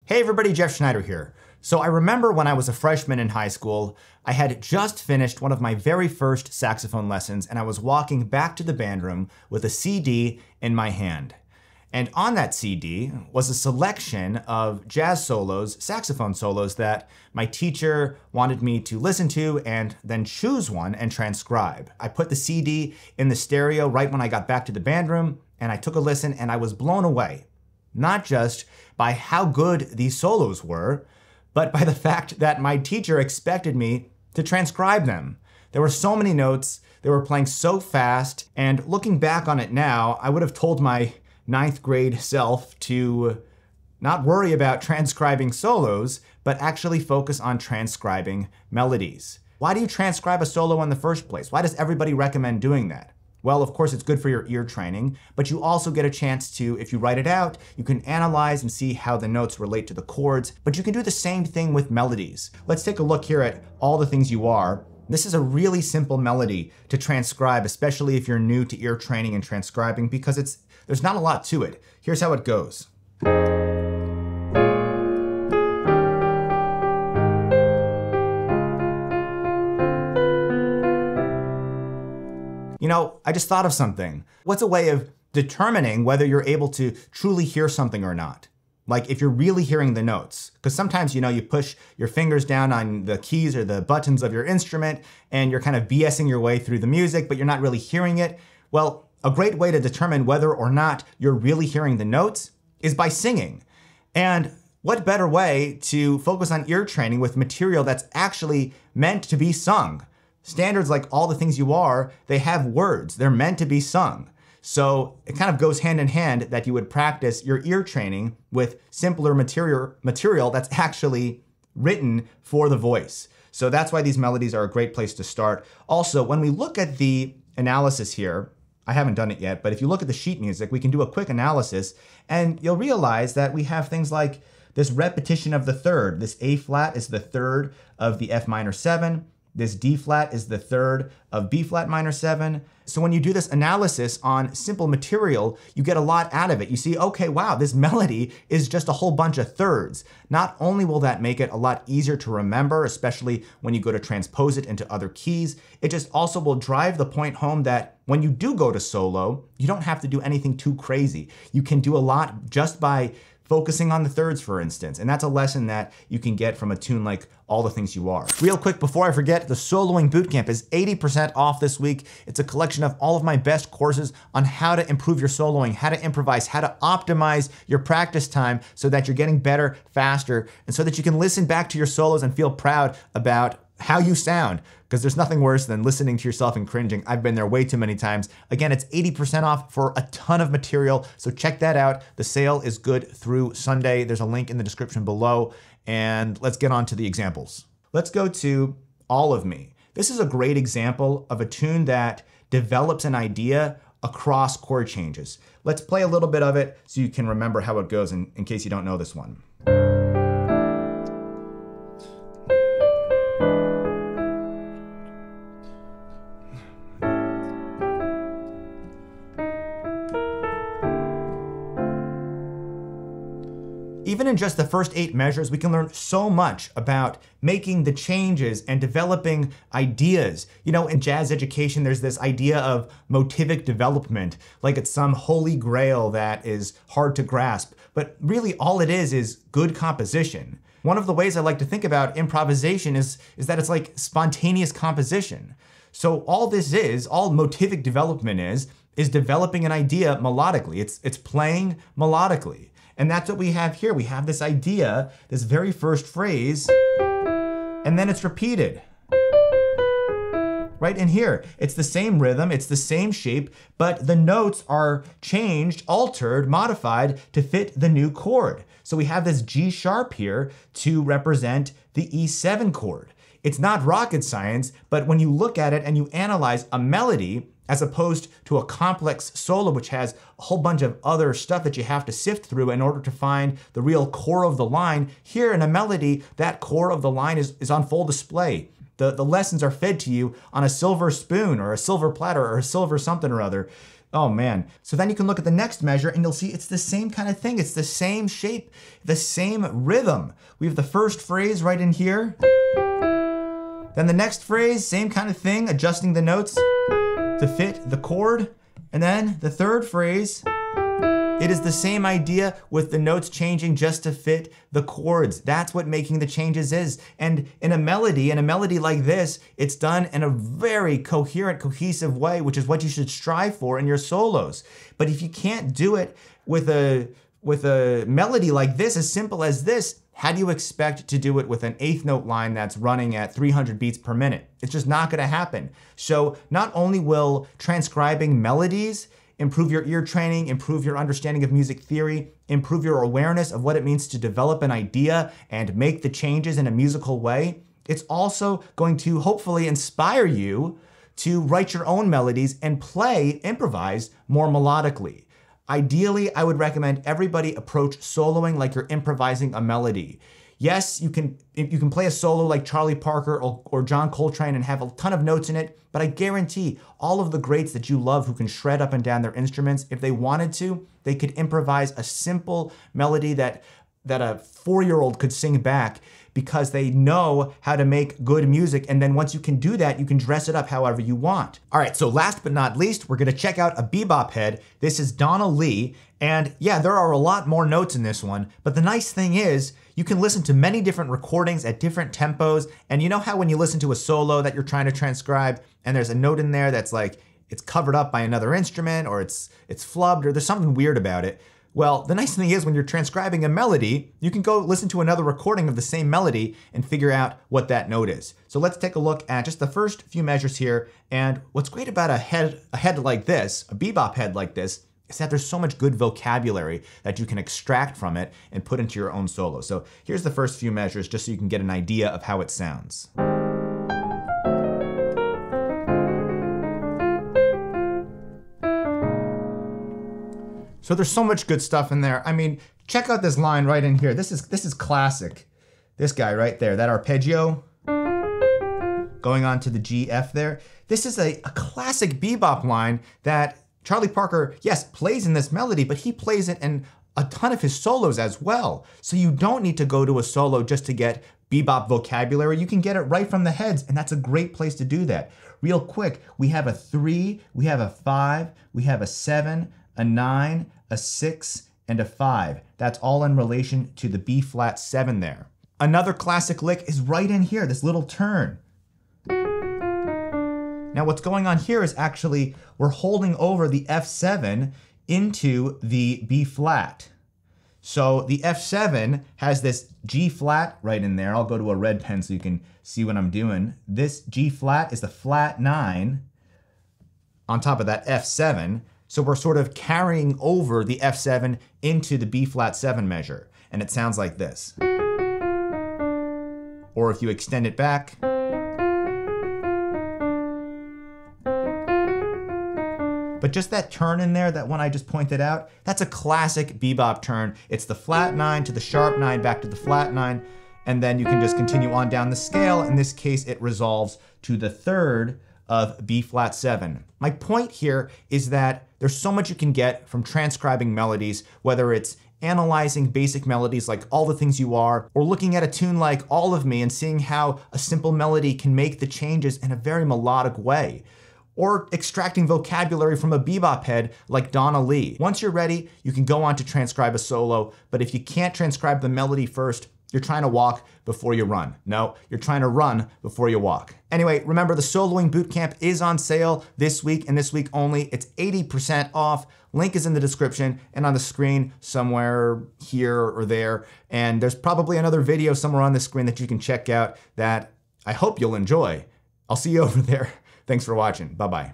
Hey everybody, Jeff Schneider here. So I remember when I was a freshman in high school, I had just finished one of my very first saxophone lessons and I was walking back to the band room with a CD in my hand. And on that CD was a selection of jazz solos, saxophone solos that my teacher wanted me to listen to and then choose one and transcribe. I put the CD in the stereo right when I got back to the band room and I took a listen and I was blown away. Not just by how good these solos were, but by the fact that my teacher expected me to transcribe them. There were so many notes, they were playing so fast, and looking back on it now, I would have told my 9th grade self to not worry about transcribing solos, but actually focus on transcribing melodies. Why do you transcribe a solo in the first place? Why does everybody recommend doing that? Well, of course, it's good for your ear training, but you also get a chance to, if you write it out, you can analyze and see how the notes relate to the chords, but you can do the same thing with melodies. Let's take a look here at All the Things You Are. This is a really simple melody to transcribe, especially if you're new to ear training and transcribing, because there's not a lot to it. Here's how it goes. You know, I just thought of something. What's a way of determining whether you're able to truly hear something or not? Like if you're really hearing the notes. Because sometimes, you know, you push your fingers down on the keys or the buttons of your instrument and you're kind of BSing your way through the music, but you're not really hearing it. Well, a great way to determine whether or not you're really hearing the notes is by singing. And what better way to focus on ear training with material that's actually meant to be sung? Standards like All the Things You Are, they have words. They're meant to be sung. So it kind of goes hand in hand that you would practice your ear training with simpler material that's actually written for the voice. So that's why these melodies are a great place to start. Also, when we look at the analysis here, I haven't done it yet, but if you look at the sheet music, we can do a quick analysis and you'll realize that we have things like this repetition of the third. This A flat is the third of the F minor 7. This D flat is the third of B flat minor 7. So when you do this analysis on simple material, you get a lot out of it. You see, okay, wow, this melody is just a whole bunch of thirds. Not only will that make it a lot easier to remember, especially when you go to transpose it into other keys, it just also will drive the point home that when you do go to solo, you don't have to do anything too crazy. You can do a lot just by focusing on the thirds, for instance. And that's a lesson that you can get from a tune like All the Things You Are. Real quick, before I forget, the Soloing Bootcamp is 80% off this week. It's a collection of all of my best courses on how to improve your soloing, how to improvise, how to optimize your practice time so that you're getting better, faster, and so that you can listen back to your solos and feel proud about how you sound, because there's nothing worse than listening to yourself and cringing. I've been there way too many times. Again, it's 80% off for a ton of material, so check that out. The sale is good through Sunday. There's a link in the description below, and let's get on to the examples. Let's go to All of Me. This is a great example of a tune that develops an idea across chord changes. Let's play a little bit of it so you can remember how it goes in case you don't know this one. Even in just the first 8 measures, we can learn so much about making the changes and developing ideas. You know, in jazz education, there's this idea of motivic development, like it's some holy grail that is hard to grasp. But really all it is good composition. One of the ways I like to think about improvisation is that it's like spontaneous composition. So all this is, all motivic development is developing an idea melodically. It's playing melodically. And that's what we have here. We have this idea, this very first phrase, and then it's repeated. Right in here, it's the same rhythm, it's the same shape, but the notes are changed, altered, modified to fit the new chord. So we have this G sharp here to represent the E7 chord. It's not rocket science, but when you look at it and you analyze a melody, as opposed to a complex solo which has a whole bunch of other stuff that you have to sift through in order to find the real core of the line. Here in a melody, that core of the line is on full display. The lessons are fed to you on a silver spoon or a silver platter or a silver something or other. Oh man. So then you can look at the next measure and you'll see it's the same kind of thing. It's the same shape, the same rhythm. We have the first phrase right in here. Then the next phrase, same kind of thing, adjusting the notes to fit the chord. And then the third phrase, it is the same idea with the notes changing just to fit the chords. That's what making the changes is. And in a melody like this, it's done in a very coherent, cohesive way, which is what you should strive for in your solos. But if you can't do it with a melody like this, as simple as this, how do you expect to do it with an eighth note line that's running at 300 beats per minute? It's just not gonna happen. So not only will transcribing melodies improve your ear training, improve your understanding of music theory, improve your awareness of what it means to develop an idea and make the changes in a musical way, it's also going to hopefully inspire you to write your own melodies and improvise more melodically. Ideally, I would recommend everybody approach soloing like you're improvising a melody. Yes, you can play a solo like Charlie Parker or John Coltrane and have a ton of notes in it, but I guarantee all of the greats that you love who can shred up and down their instruments, if they wanted to, they could improvise a simple melody that a 4-year-old could sing back because they know how to make good music. And then once you can do that, you can dress it up however you want. All right, so last but not least, we're gonna check out a bebop head. This is Donna Lee. And yeah, there are a lot more notes in this one, but the nice thing is you can listen to many different recordings at different tempos. And you know how when you listen to a solo that you're trying to transcribe and there's a note in there that's like, it's covered up by another instrument or it's flubbed or there's something weird about it. Well, the nice thing is when you're transcribing a melody, you can go listen to another recording of the same melody and figure out what that note is. So let's take a look at just the first few measures here. And what's great about a head like this, a bebop head like this, is that there's so much good vocabulary that you can extract from it and put into your own solo. So here's the first few measures just so you can get an idea of how it sounds. So there's so much good stuff in there. I mean, check out this line right in here. This is classic. This guy right there, that arpeggio going on to the G, F there. This is a classic bebop line that Charlie Parker, yes, plays in this melody, but he plays it in a ton of his solos as well. So you don't need to go to a solo just to get bebop vocabulary. You can get it right from the heads, and that's a great place to do that. Real quick, we have a 3, we have a 5, we have a 7, a 9, a 6, and a 5. That's all in relation to the B flat 7 there. Another classic lick is right in here, this little turn. Now what's going on here is actually we're holding over the F7 into the B flat. So the F7 has this G flat right in there. I'll go to a red pen so you can see what I'm doing. This G flat is the flat 9 on top of that F7. So we're sort of carrying over the F7 into the B flat 7 measure. And it sounds like this. Or if you extend it back. But just that turn in there, that one I just pointed out, that's a classic bebop turn. It's the flat 9 to the sharp 9 back to the flat 9. And then you can just continue on down the scale. In this case, it resolves to the 3rd of B flat 7. My point here is that there's so much you can get from transcribing melodies, whether it's analyzing basic melodies like All the Things You Are, or looking at a tune like All of Me and seeing how a simple melody can make the changes in a very melodic way, or extracting vocabulary from a bebop head like Donna Lee. Once you're ready, you can go on to transcribe a solo, but if you can't transcribe the melody first, you're trying to walk before you run. No, you're trying to run before you walk. Anyway, remember the Soloing Bootcamp is on sale this week and this week only. It's 80% off. Link is in the description and on the screen somewhere here or there. And there's probably another video somewhere on the screen that you can check out that I hope you'll enjoy. I'll see you over there. Thanks for watching. Bye-bye.